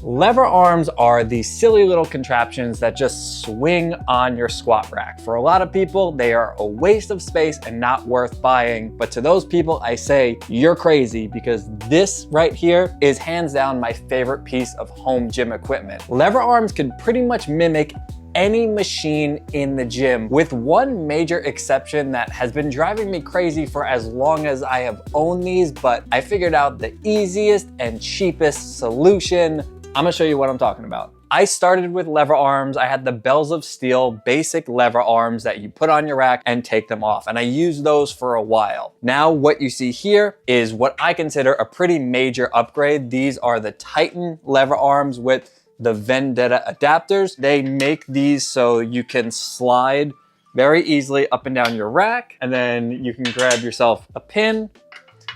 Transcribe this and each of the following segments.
Lever arms are these silly little contraptions that just swing on your squat rack. For a lot of people, they are a waste of space and not worth buying. But to those people, I say, you're crazy, because this right here is hands down my favorite piece of home gym equipment. Lever arms can pretty much mimic any machine in the gym, with one major exception that has been driving me crazy for as long as I have owned these, but I figured out the easiest and cheapest solution. I'm gonna show you what I'm talking about. I started with lever arms. I had the bells of steel, basic lever arms that you put on your rack and take them off. And I used those for a while. Now what you see here is what I consider a pretty major upgrade. These are the Titan lever arms with the Vendetta adapters. They make these so you can slide very easily up and down your rack, and then you can grab yourself a pin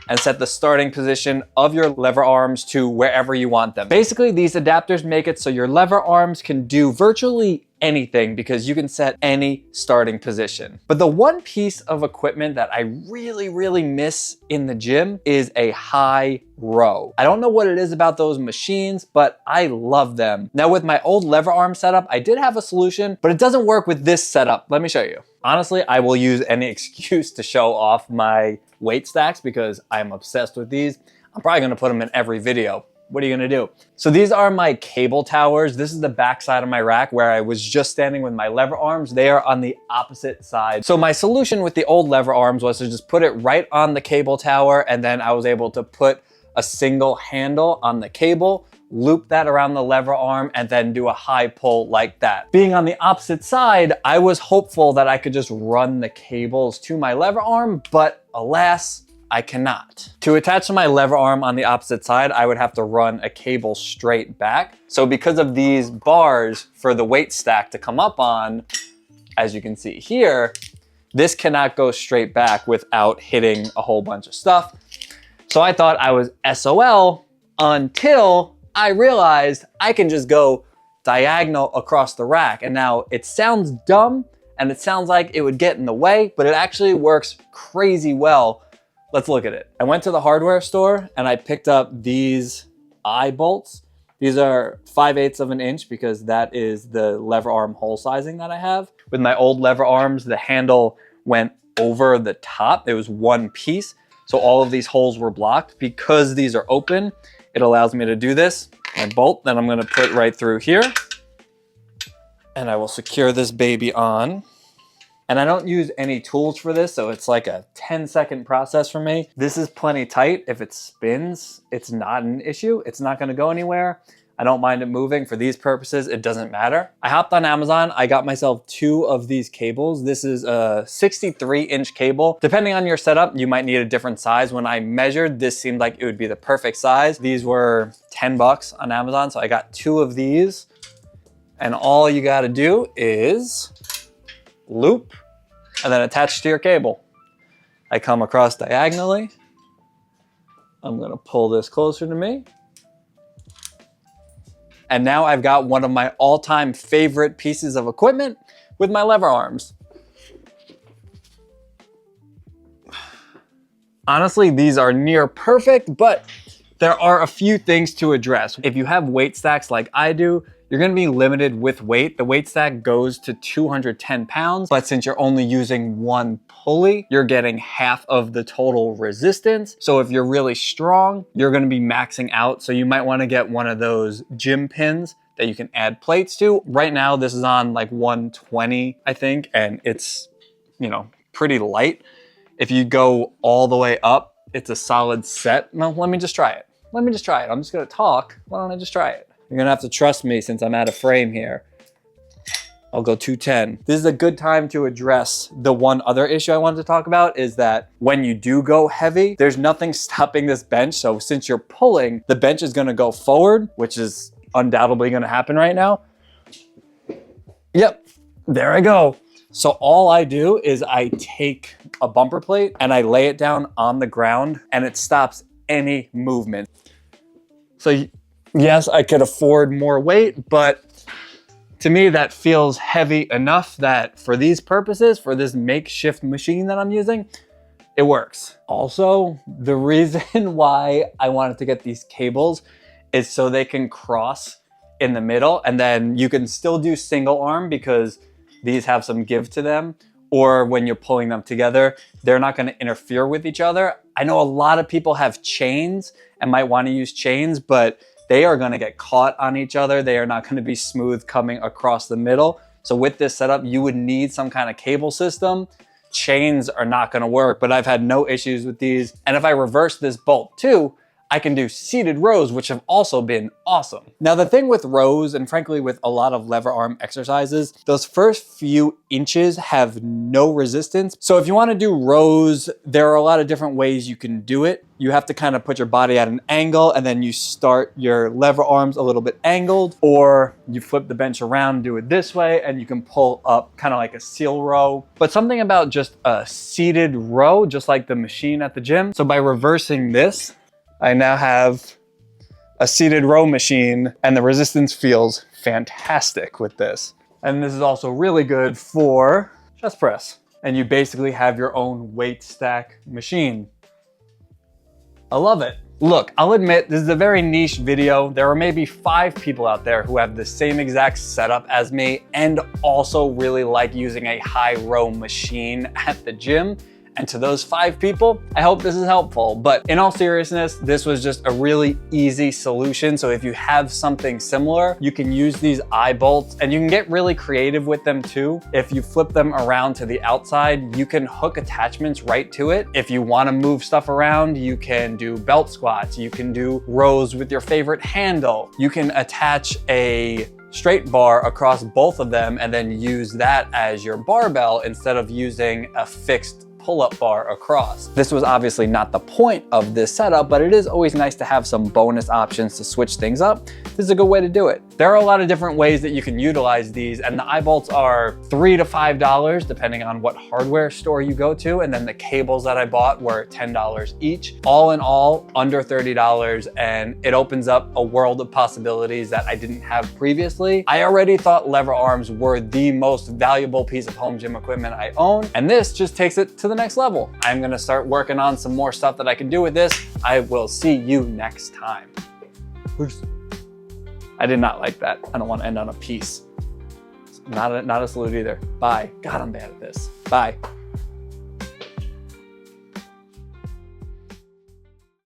and set the starting position of your lever arms to wherever you want them. Basically, these adapters make it so your lever arms can do virtually anything because you can set any starting position. But the one piece of equipment that I really miss in the gym is a high row. I don't know what it is about those machines, but I love them. Now with my old lever arm setup, I did have a solution, but it doesn't work with this setup. Let me show you. Honestly, I will use any excuse to show off my weight stacks because I'm obsessed with these. I'm probably gonna put them in every video. What are you gonna do? So these are my cable towers. This is the back side of my rack where I was just standing with my lever arms. They are on the opposite side. So my solution with the old lever arms was to just put it right on the cable tower, and then I was able to put a single handle on the cable, loop that around the lever arm, and then do a high pull like that. Being on the opposite side, I was hopeful that I could just run the cables to my lever arm, but alas, I cannot. To attach to my lever arm on the opposite side, I would have to run a cable straight back. So because of these bars for the weight stack to come up on, as you can see here, this cannot go straight back without hitting a whole bunch of stuff. So I thought I was SOL until I realized I can just go diagonal across the rack. And now it sounds dumb and it sounds like it would get in the way, but it actually works crazy well. Let's look at it. I went to the hardware store and I picked up these eye bolts. These are 5/8 of an inch because that is the lever arm hole sizing that I have. With my old lever arms, the handle went over the top. It was one piece. So all of these holes were blocked. Because these are open, it allows me to do this. My bolt that I'm gonna put right through here. And I will secure this baby on. And I don't use any tools for this, so it's like a 10-second process for me. This is plenty tight. If it spins, it's not an issue. It's not gonna go anywhere. I don't mind it moving. For these purposes, it doesn't matter. I hopped on Amazon. I got myself 2 of these cables. This is a 63-inch cable. Depending on your setup, you might need a different size. When I measured, this seemed like it would be the perfect size. These were 10 bucks on Amazon, so I got 2 of these. And all you gotta do is loop and then attach to your cable. I come across diagonally. I'm gonna pull this closer to me. And now I've got one of my all-time favorite pieces of equipment with my lever arms. Honestly, these are near perfect, but there are a few things to address. If you have weight stacks like I do, you're gonna be limited with weight. The weight stack goes to 210 pounds, but since you're only using one pulley, you're getting half of the total resistance. So if you're really strong, you're gonna be maxing out. So you might wanna get one of those gym pins that you can add plates to. Right now, this is on like 120, I think, and it's, you know, pretty light. If you go all the way up, it's a solid set. No, let me just try it. Let me just try it. I'm just gonna talk. Why don't I just try it? You're gonna have to trust me since I'm out of frame here. I'll go 210. This is a good time to address the one other issue I wanted to talk about is that when you do go heavy, there's nothing stopping this bench. So since you're pulling, the bench is gonna go forward, which is undoubtedly gonna happen right now. Yep, there I go. So all I do is I take a bumper plate and I lay it down on the ground and it stops any movement. So yes, I could afford more weight, but to me that feels heavy enough that for these purposes, for this makeshift machine that I'm using, it works. Also, the reason why I wanted to get these cables is so they can cross in the middle, and then you can still do single arm because these have some give to them, or when you're pulling them together, they're not gonna interfere with each other. I know a lot of people have chains and might wanna use chains, but they are gonna get caught on each other. They are not gonna be smooth coming across the middle. So with this setup, you would need some kind of cable system. Chains are not gonna work, but I've had no issues with these. And if I reverse this bolt too, I can do seated rows, which have also been awesome. Now the thing with rows, and frankly with a lot of lever arm exercises, those first few inches have no resistance. So if you wanna do rows, there are a lot of different ways you can do it. You have to kind of put your body at an angle, and then you start your lever arms a little bit angled, or you flip the bench around, do it this way, and you can pull up kind of like a seal row. But something about just a seated row, just like the machine at the gym. So by reversing this, I now have a seated row machine, and the resistance feels fantastic with this. And this is also really good for chest press. And you basically have your own weight stack machine. I love it. Look, I'll admit this is a very niche video. There are maybe 5 people out there who have the same exact setup as me and also really like using a high row machine at the gym. And to those 5 people, I hope this is helpful. But in all seriousness, this was just a really easy solution. So if you have something similar, you can use these eye bolts, and you can get really creative with them too. If you flip them around to the outside, you can hook attachments right to it. If you want to move stuff around, you can do belt squats. You can do rows with your favorite handle. You can attach a straight bar across both of them and then use that as your barbell instead of using a fixed pull-up bar across. This was obviously not the point of this setup, but it is always nice to have some bonus options to switch things up. This is a good way to do it. There are a lot of different ways that you can utilize these, and the eye bolts are $3 to $5 depending on what hardware store you go to, and then the cables that I bought were $10 each. All in all, under $30, and it opens up a world of possibilities that I didn't have previously. I already thought lever arms were the most valuable piece of home gym equipment I own, and this just takes it to the next level. I'm gonna start working on some more stuff that I can do with this. I will see you next time. Peace. I did not like that. I don't want to end on a peace. Not a salute either. Bye. God, I'm bad at this. Bye.